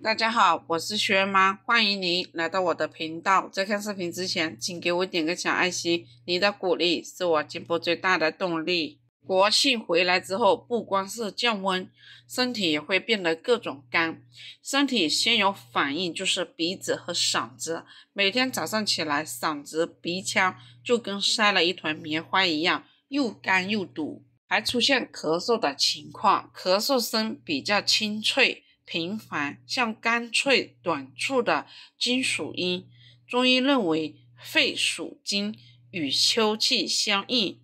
大家好，我是薛妈，欢迎您来到我的频道。在看视频之前，请给我点个小爱心，你的鼓励是我进步最大的动力。国庆回来之后，不光是降温，身体也会变得各种干。身体先有反应就是鼻子和嗓子，每天早上起来，嗓子、鼻腔就跟塞了一团棉花一样，又干又堵，还出现咳嗽的情况，咳嗽声比较清脆频繁，像干脆短促的金属音。中医认为肺属金，与秋气相应。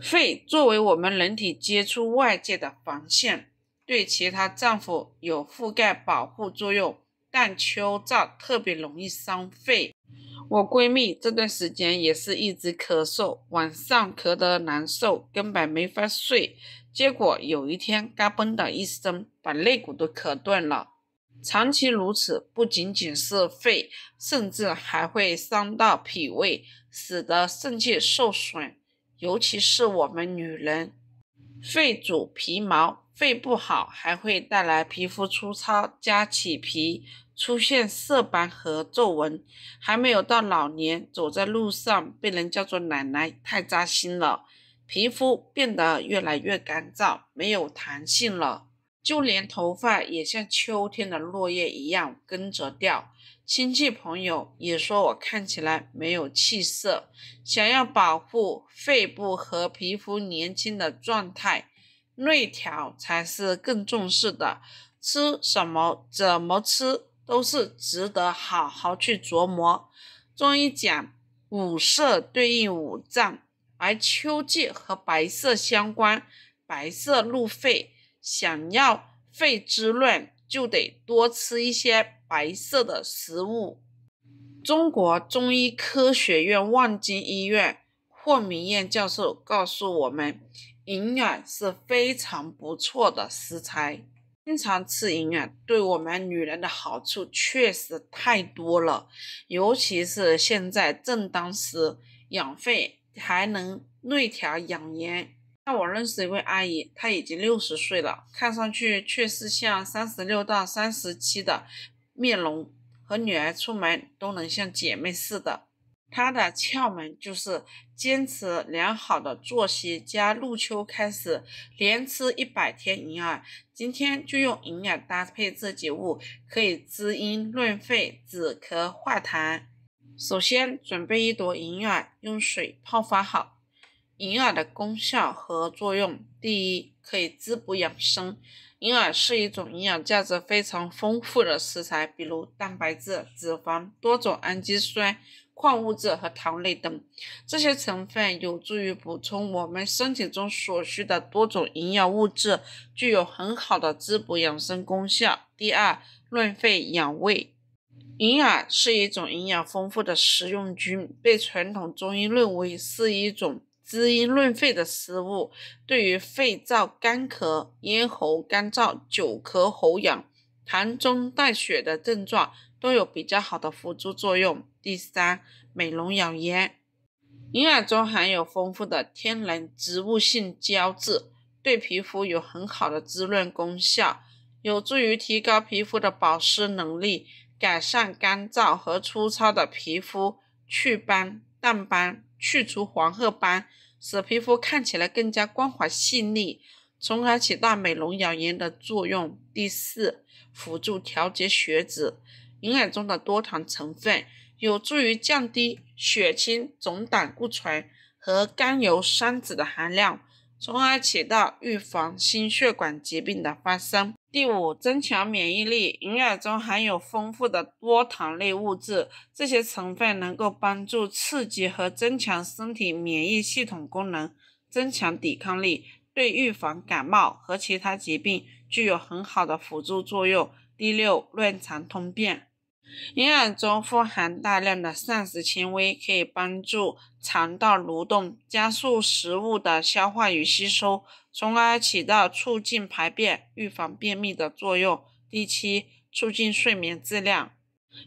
肺作为我们人体接触外界的防线，对其他脏腑有覆盖保护作用，但秋燥特别容易伤肺。我闺蜜这段时间也是一直咳嗽，晚上咳得难受，根本没法睡。结果有一天嘎嘣的一声，把肋骨都咳断了。长期如此，不仅仅是肺，甚至还会伤到脾胃，使得肾气受损。尤其是我们女人，肺主皮毛，肺不好还会带来皮肤粗糙加起皮，出现色斑和皱纹。还没有到老年，走在路上被人叫做奶奶，太扎心了。皮肤变得越来越干燥，没有弹性了，就连头发也像秋天的落叶一样跟着掉。亲戚朋友也说我看起来没有气色。想要保护肺部和皮肤年轻的状态，内调才是更重视的。吃什么怎么吃都是值得好好去琢磨。中医讲五色对应五脏，而秋季和白色相关，白色入肺，想要肺滋润就得多吃一些白色的食物。中国中医科学院望京医院霍明彦教授告诉我们，银耳是非常不错的食材。经常吃银耳对我们女人的好处确实太多了，尤其是现在正当时，养肺还能内调养颜。那我认识一位阿姨，她已经60岁了，看上去却是像36到37的面容，和女儿出门都能像姐妹似的。她的窍门就是坚持良好的作息，加入秋开始连吃100天银耳，今天就用银耳搭配这几物，可以滋阴润肺、止咳化痰。首先准备一朵银耳，用水泡发好。银耳的功效和作用，第一，可以滋补养生。银耳是一种营养价值非常丰富的食材，比如蛋白质、脂肪、多种氨基酸、矿物质和糖类等，这些成分有助于补充我们身体中所需的多种营养物质，具有很好的滋补养生功效。第二，润肺养胃。银耳是一种营养丰富的食用菌，被传统中医认为是一种滋阴润肺的食物，对于肺燥干咳、咽喉干燥、久咳喉痒、痰中带血的症状都有比较好的辅助作用。第三，美容养颜。银耳中含有丰富的天然植物性胶质，对皮肤有很好的滋润功效，有助于提高皮肤的保湿能力，改善干燥和粗糙的皮肤，祛斑、淡斑，去除黄褐斑，使皮肤看起来更加光滑细腻，从而起到美容养颜的作用。第四，辅助调节血脂。银耳中的多糖成分有助于降低血清总胆固醇和甘油三酯的含量，从而起到预防心血管疾病的发生。第五，增强免疫力。银耳中含有丰富的多糖类物质，这些成分能够帮助刺激和增强身体免疫系统功能，增强抵抗力，对预防感冒和其他疾病具有很好的辅助作用。第六，润肠通便。银耳中富含大量的膳食纤维，可以帮助肠道蠕动，加速食物的消化与吸收，从而起到促进排便、预防便秘的作用。第七，促进睡眠质量。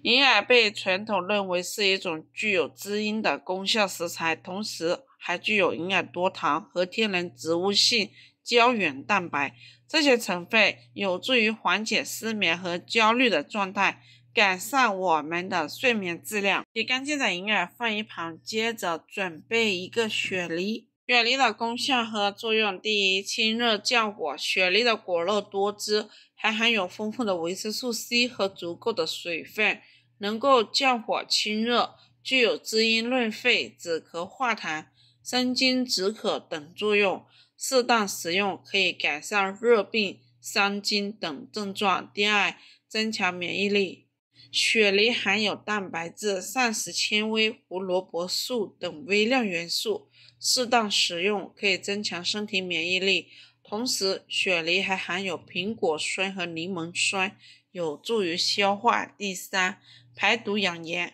银耳被传统认为是一种具有滋阴的功效食材，同时还具有银耳多糖和天然植物性胶原蛋白，这些成分有助于缓解失眠和焦虑的状态，改善我们的睡眠质量。洗干净的银耳放一旁，接着准备一个雪梨。雪梨的功效和作用：第一，清热降火。雪梨的果肉多汁，还含有丰富的维生素 C 和足够的水分，能够降火清热，具有滋阴润肺、止咳化痰、生津止渴等作用。适当食用可以改善热病、伤津等症状。第二，增强免疫力。雪梨含有蛋白质、膳食纤维、胡萝卜素等微量元素，适当食用可以增强身体免疫力。同时，雪梨还含有苹果酸和柠檬酸，有助于消化。第三，排毒养颜。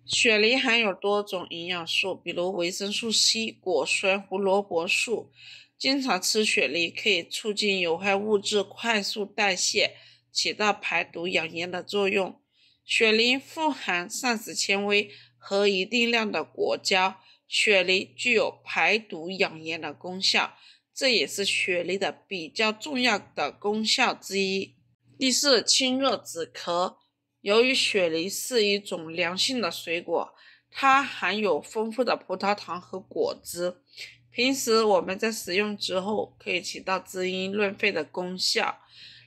雪梨含有多种营养素，比如维生素 C、果酸、胡萝卜素。经常吃雪梨可以促进有害物质快速代谢，起到排毒养颜的作用。雪梨富含膳食纤维和一定量的果胶，雪梨具有排毒养颜的功效，这也是雪梨的比较重要的功效之一。第四，清热止咳。由于雪梨是一种凉性的水果，它含有丰富的葡萄糖和果汁，平时我们在食用之后可以起到滋阴润肺的功效，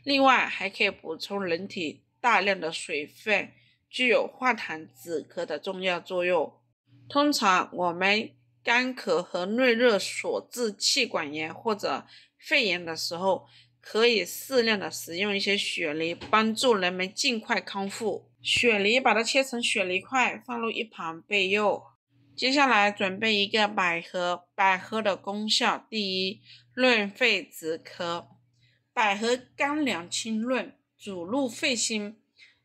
另外还可以补充人体大量的水分，具有化痰止咳的重要作用。通常我们干咳和内热所致气管炎或者肺炎的时候，可以适量的食用一些雪梨，帮助人们尽快康复。雪梨把它切成雪梨块，放入一旁备用。接下来准备一个百合。百合的功效：第一，润肺止咳。百合甘凉清润，主入肺心，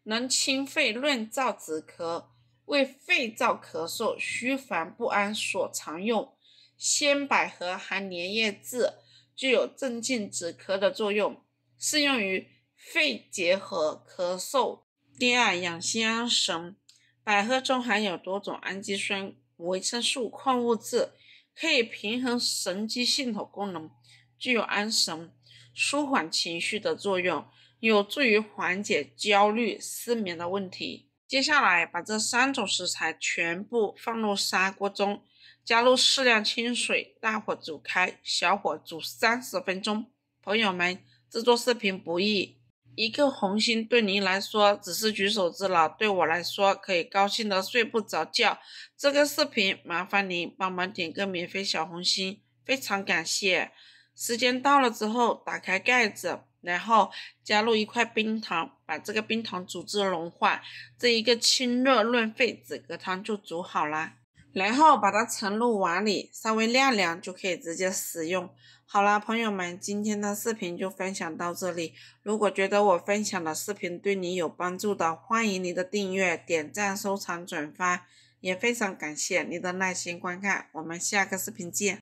能清肺润燥止咳，为肺燥咳嗽、虚烦不安所常用。鲜百合含粘液质，具有镇静止咳的作用，适用于肺结核、咳嗽。第二，养心安神。百合中含有多种氨基酸、维生素、矿物质，可以平衡神经系统功能，具有安神、舒缓情绪的作用，有助于缓解焦虑、失眠的问题。接下来把这3种食材全部放入砂锅中，加入适量清水，大火煮开，小火煮30分钟。朋友们，制作视频不易，一个红心对您来说只是举手之劳，对我来说可以高兴的睡不着觉。这个视频麻烦您帮忙点个免费小红心，非常感谢。时间到了之后，打开盖子，然后加入一块冰糖，把这个冰糖煮至融化，这一个清热润肺止咳汤就煮好了。然后把它盛入碗里，稍微晾凉就可以直接食用。好啦，朋友们，今天的视频就分享到这里。如果觉得我分享的视频对你有帮助的，欢迎你的订阅、点赞、收藏、转发，也非常感谢你的耐心观看。我们下个视频见。